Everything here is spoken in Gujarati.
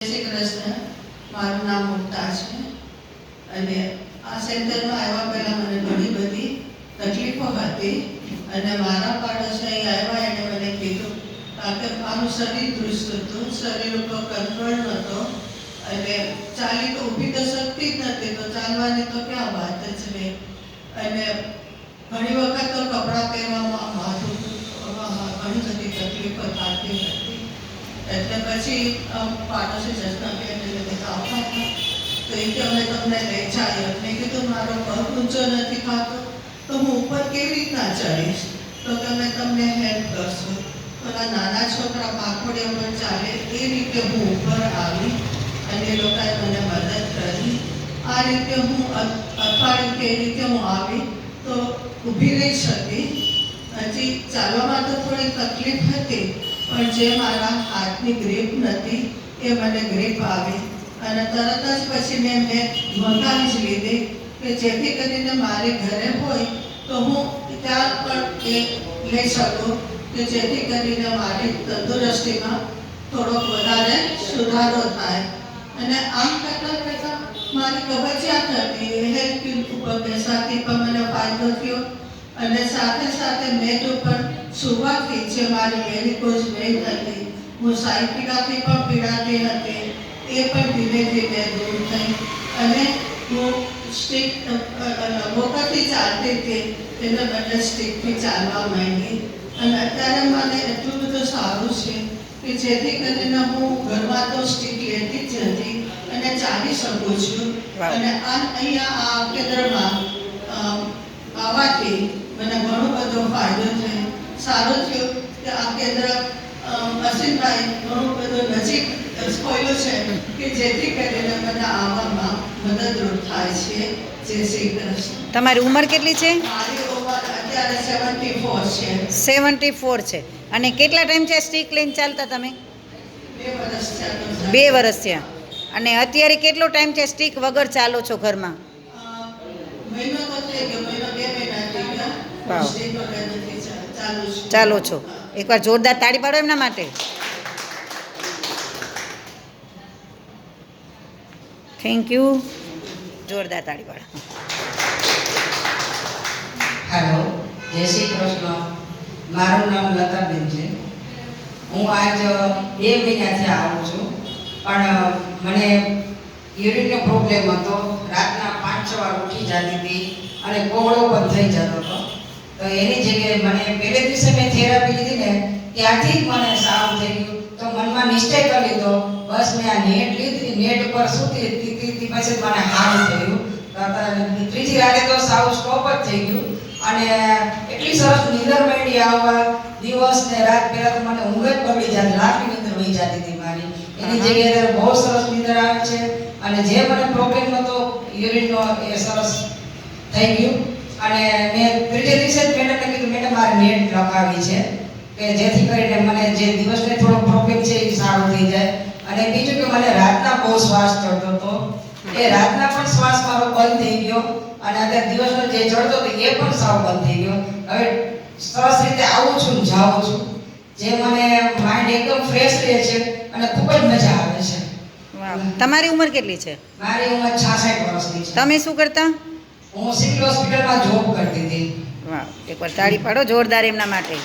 શ્રી કૃષ્ણ. મારું નામ મુક્તા છે અને આ સેન્ટરમાં આવ્યા પહેલાં મને ઘણી બધી તકલીફો હતી અને મારા પાડોશી અહીં આવ્યા એણે મને કીધું કે મારું શરીર દુરુસ્ત હતું, શરીર ઉપર કંટ્રોલ નહોતો અને ચાલી તો ઊભી તો શક્તિ જ નથી, તો ચાલવાની તો ક્યાં વાત જ રહે. અને ઘણી વખત તો કપડાં પહેરવામાં માથું ઘણી બધી તકલીફો થતી હતી. એટલે પછી પાડોશી જસનાબેન આવતા હતા તો એ કે અમે તમને લઈ જઈએ. મેં કીધું મારો પગ ઊંચો નથી ખાતો તો હું ઉપર કેવી રીતના ચડીશ, તો તમે તમને હેલ્પ કરશો. પેલા નાના છોકરા પાખોડે ઉપર ચાલે એ રીતે હું ઉપર આવી અને એ લોકોએ મને મદદ કરી. આ રીતે હું અઠવાડિયું કે એ રીતે હું આવી તો ઊભી રહી શકી. હજી ચાલવામાં તો થોડી તકલીફ હતી પણ જે મારા હાથની ગ્રીપ નથી એ મને ગ્રીપ આવી અને તરત જ પછી મેં મંગાવી જ લીધી કે જેથી કરીને મારે ઘરે હોય તો હું ત્યાં પણ એ લઈ શકું કે જેથી કરીને મારી તંદુરસ્તીમાં થોડોક વધારે સુધારો થાય. અને આમ કરતાં કરતાં મારી કબજિયાત હતી એ હેલ્થ કિટ ઉપર બેસાથી પણ મને ફાયદો થયો અને સાથે સાથે મેટ ઉપર સુવાથી જે મારી વેરિકોઝ વેઇન હતી, હું સાયટિકાથી પણ પીડાતી હતી, એ પણ ધીમે ધીમે દૂર થઈ અને હું સ્ટીક વખતથી ચાલતી હતી એને બદલે સ્ટીકથી ચાલવા માંડી. અને અત્યારે મને એટલું બધું સારું છે કે જેથી કરીને હું ઘરમાં તો સ્ટીક લેતી જ હતી અને ચાલી શકું છું. અને અહીંયા આ કેન્દ્રમાં આવવાથી મને ઘણો બધો ફાયદો થયો. સારું થયું કે આ કેન્દ્ર અસીમભાઈ ઘણું બધું નજીક ખોલ્યું છે કે જેથી કરીને મને આવવામાં મદદરૂપ થાય છે. જય શ્રી કૃષ્ણ. તમારી ઉંમર કેટલી છે? મારી ઉંમર અત્યારે 74 છે. 74 છે. અને કેટલા ટાઈમ છે સ્ટીક લઈને ચાલતા તમે? 2 વર્ષ થયા. 2 વર્ષ થયા. અને અત્યારે કેટલો ટાઈમ છે સ્ટીક વગર ચાલો છો ઘરમાં? મહિનો તો થઈ ગયો, મહિનો 2 મહિના થઈ ગયા. વાવ. સ્ટીક વગર નથી ચાલુ છું. ચાલો છો. એકવાર જોરદાર તાળી પાડો એમના માટે. Thank you. જોરદાર તાળી પાડો. હેલો, જય શ્રી કૃષ્ણ. મારું નામ લતાબેન છે. હું આજ 2 મહિનાથી આવું છું પણ મને યુરિનનો પ્રોબ્લેમ હતો. રાતના 5-6 વાર ઉઠી જતી હતી અને કોવળો પણ થઈ જતો હતો. તો એની જગ્યાએ મને પહેલે દિવસે મેં થેરાપી લીધી ને ત્યાંથી જ મને સારું થઈ ગયું. તો મનમાં નિશ્ચય કરી લીધો બસ મેં આ નેટ લીધી, નેટ ઉપર સૂતી પછી મને સારું થયું. ત્રીજી રાતે તો સાવ સ્ટોપ જ થઈ ગયું અને એટલી સરસ નીંદર માંડી આવવા. દિવસ ને રાત પહેલાં તો મને ઊંઘ જ બગડી જતી, રાતની નીંદર વહી જતી હતી મારી. એની જગ્યાએ બહુ સરસ નીંદર આવે છે અને જે મને પ્રોબ્લેમ હતો યુરિનનો એ સરસ થઈ ગયું. અને મેં ત્રીજે દિવસે જ મેડમને કીધું મેડમ મારે નેટ લખાવી છે કે જેથી કરીને મને જે દિવસને થોડો પ્રોબ્લેમ છે એ સારો થઈ જાય. અને બીજું કે મને રાતના બહુ શ્વાસ ચડતો હતો, એ રાતના પણ શ્વાસ મારો બંધ થઈ ગયો અને અત્યારે દિવસનો જે ચડતો હતો એ પણ સાવ બંધ થઈ ગયો. હવે સરસ રીતે આવું છું ને જાઉં છું, જે મને માઇન્ડ એકદમ ફ્રેશ રહે છે અને ખૂબ જ મજા આવે છે. વાહ. તમારી ઉંમર કેટલી છે? મારી ઉંમર 66 વર્ષની છે. તમે શું કરતા? હું સિવિલ હોસ્પિટલમાં જોબ કરતી હતી. વાહ. એકવાર તાળી પાડો જોરદાર એમના માટે.